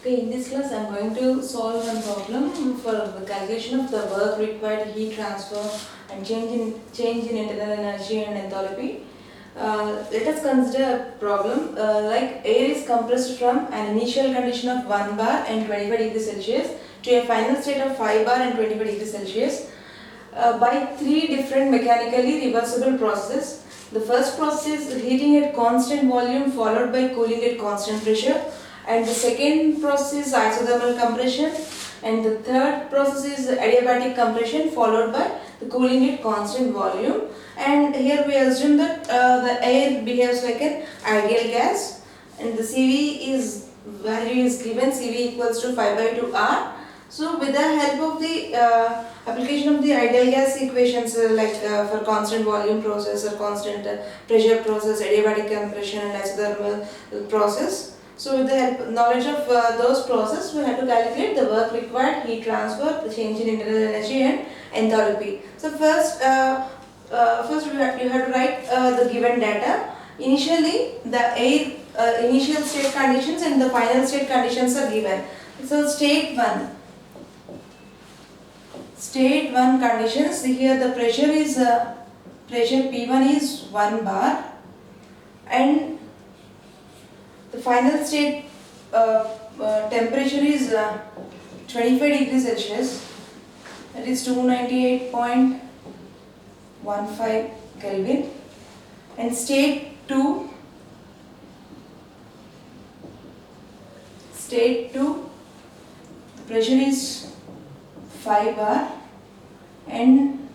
Okay, in this class I am going to solve one problem for the calculation of the work required, heat transfer and change in internal energy and enthalpy. Let us consider a problem like air is compressed from an initial condition of 1 bar and 25 degrees Celsius to a final state of 5 bar and 25 degrees Celsius by three different mechanically reversible processes. The first process is heating at constant volume followed by cooling at constant pressure, and the second process is isothermal compression, and the third process is adiabatic compression followed by the cooling at constant volume. And here we assume that the air behaves like an ideal gas, and the CV is value is given, CV equals to 5 by 2 R. So with the help of the application of the ideal gas equations for constant volume process or constant pressure process, adiabatic compression and isothermal process. So with the knowledge of those processes, we have to calculate the work required, heat transfer, the change in internal energy and enthalpy. So first you have to write the given data. Initially, the air initial state conditions and the final state conditions are given. So state 1 conditions, here the pressure is pressure P1 is 1 bar and the final state temperature is 25 degrees Celsius, that is 298.15 Kelvin, and state 2 the pressure is 5 bar and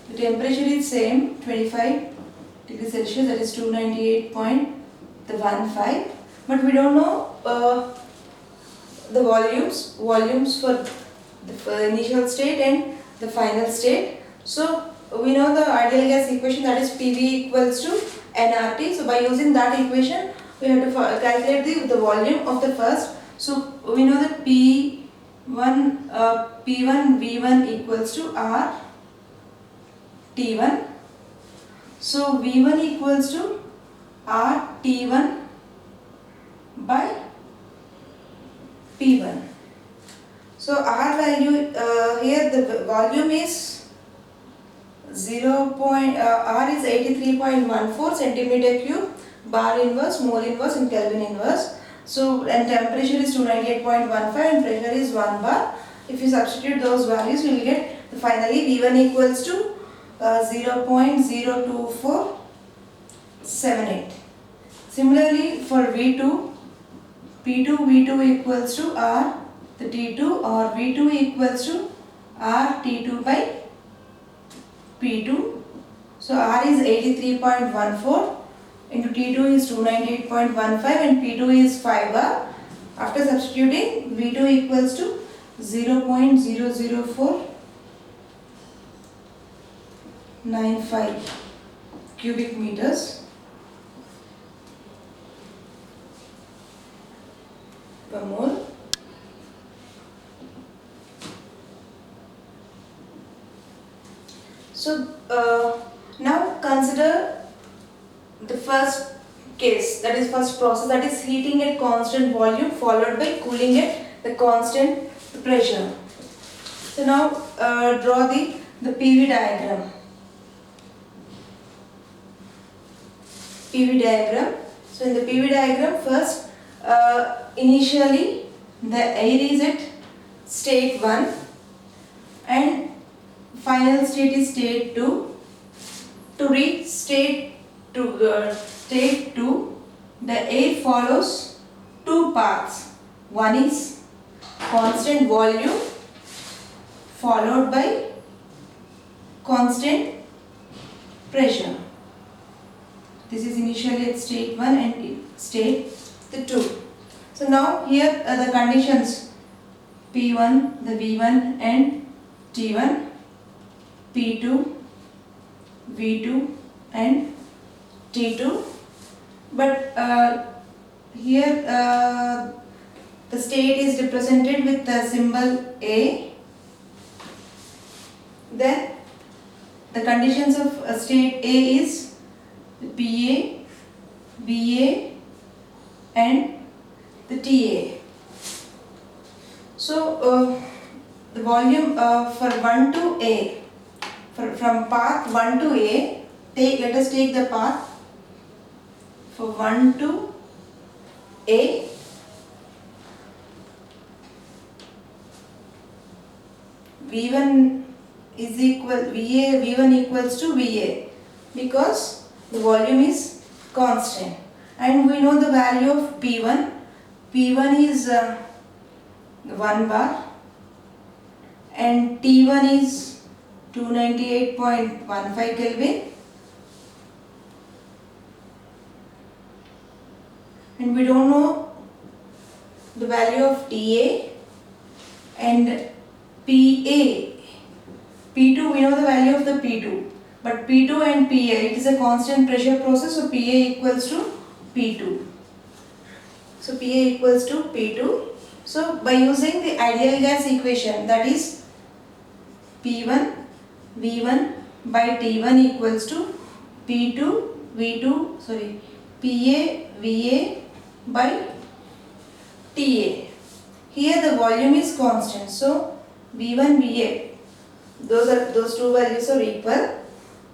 the temperature is same 25 degrees Celsius, that is 298.15, but we don't know the volumes for the initial state and the final state. So we know the ideal gas equation, that is PV equals to nRT. So by using that equation we have to calculate the volume of the first. So we know that P1 V1 equals to R T1. So V1 equals to R T1 by P1. So R value here the volume is R is 83.14 centimeter cube, bar inverse, mole inverse and Kelvin inverse. So and temperature is 298.15 and pressure is 1 bar. If you substitute those values, you will get finally V1 equals to 0.02478. Similarly for V2 V2 equals to R the T2 or V2 equals to R T2 by P2. So R is 83.14 into T2 is 298.15 and P2 is 5 bar. After substituting, V2 equals to 0.00495 cubic meters per mole. So now consider the first case, that is first process, that is heating at constant volume followed by cooling at the constant pressure. So now draw the PV diagram. So in the PV diagram, first initially the air is at state 1 and final state is state 2. To reach state 2, the air follows two paths. One is constant volume followed by constant pressure. This is initially at state 1 and state 2. So now here the conditions P1, the V1 and T1, P2, V2 and T2, but here the state is represented with the symbol A. Then the conditions of state A is PA, BA and the TA. So the volume for 1 to A, from path 1 to A, let us take the path for 1 to A. V1 is equal V1 equals to VA, because the volume is constant, and we know the value of P1. P1 is 1 bar and T1 is 298.15 Kelvin, and we don't know the value of TA and PA. P2, we know the value of the P2, but P2 and PA, it is a constant pressure process, so PA equals to P2. So PA equals to P2. So by using the ideal gas equation, that is P1 V1 by T1 equals to PA VA by TA. Here the volume is constant, so V1 VA, those two values are equal.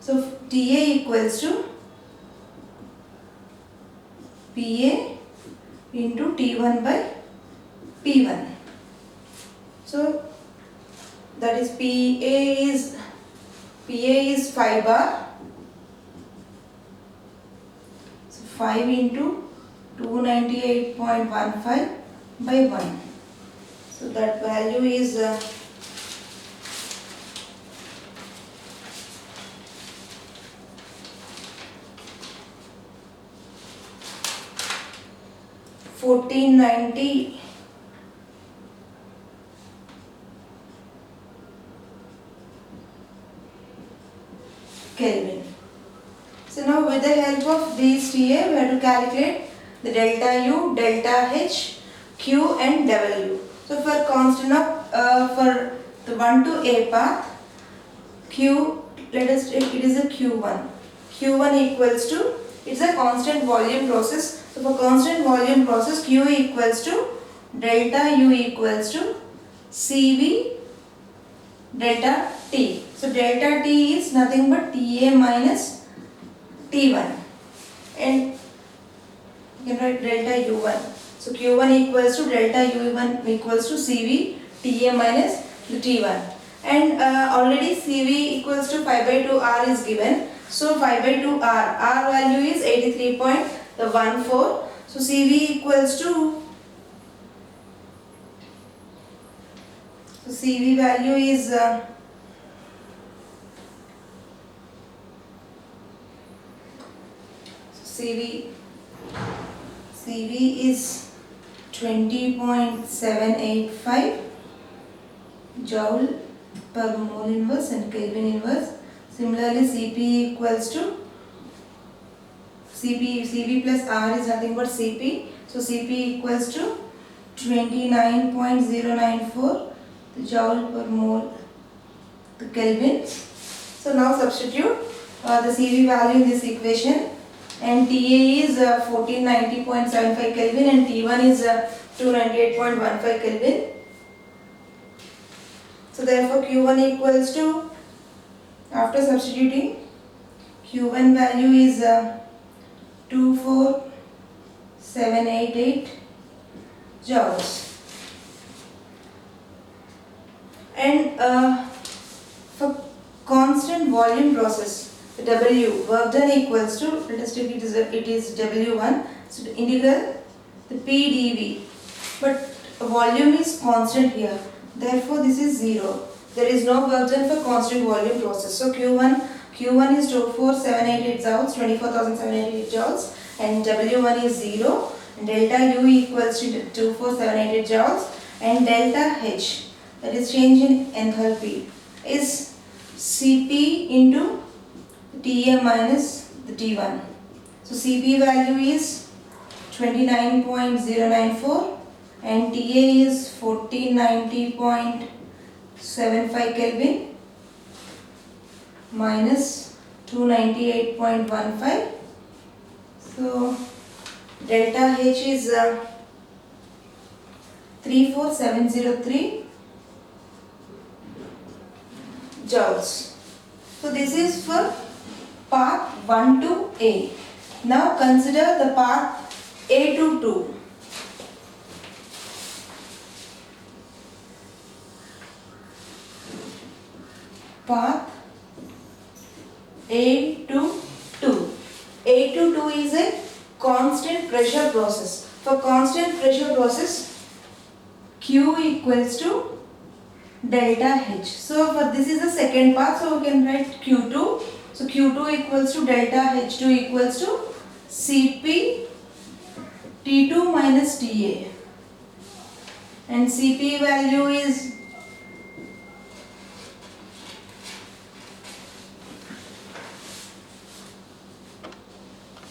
So TA equals to PA into T1 by P1. So that is PA is 5 bar. So 5 into 298.15 by 1. So that value is 1490 Kelvin. So now with the help of these TA, we have to calculate the delta U, delta H, Q and W. So for constant of for the 1 to A path, Q, let us take it is a Q1. Q1 equals to, it's a constant volume process. So for constant volume process, Q equals to delta U equals to CV delta T. So delta T is nothing but TA minus T1, and you can write delta U1. So Q1 equals to delta U1 equals to CV TA minus the T1, and already CV equals to 5 by 2 R is given. So 5 by 2 R value is 83.14. So CV equals to, so CV value is CV is 20.785 joule per mole inverse and Kelvin inverse. Similarly, CP equals to CV plus R is nothing but CP. So CP equals to 29.094 joule per mole the Kelvin. So now substitute the CV value in this equation, and TA is 1490.75 Kelvin and T1 is 298.15 Kelvin. So therefore Q1 equals to, after substituting, Q1 value is 24788 joules. And for constant volume process, the W, work done equals to, let us take it is W1, so the integral the PdV, but volume is constant here, therefore this is 0. There is no work done for constant volume process. So Q1 is 24788 joules, 24,788 joules, and W1 is 0, and delta U equals to 24788 joules, and delta H, that is change in enthalpy, is Cp into TA minus the T1. So Cp value is 29.094 and TA is 1490.75 Kelvin minus 298.15. So delta H is 34703 joules. So this is for path 1 to A. Now consider the path A to 2. Path A to 2. A to 2 is a constant pressure process. For constant pressure process, Q equals to delta H. So for this is the second part, so we can write Q2. So Q2 equals to delta H2 equals to Cp T2 minus Ta. And Cp value is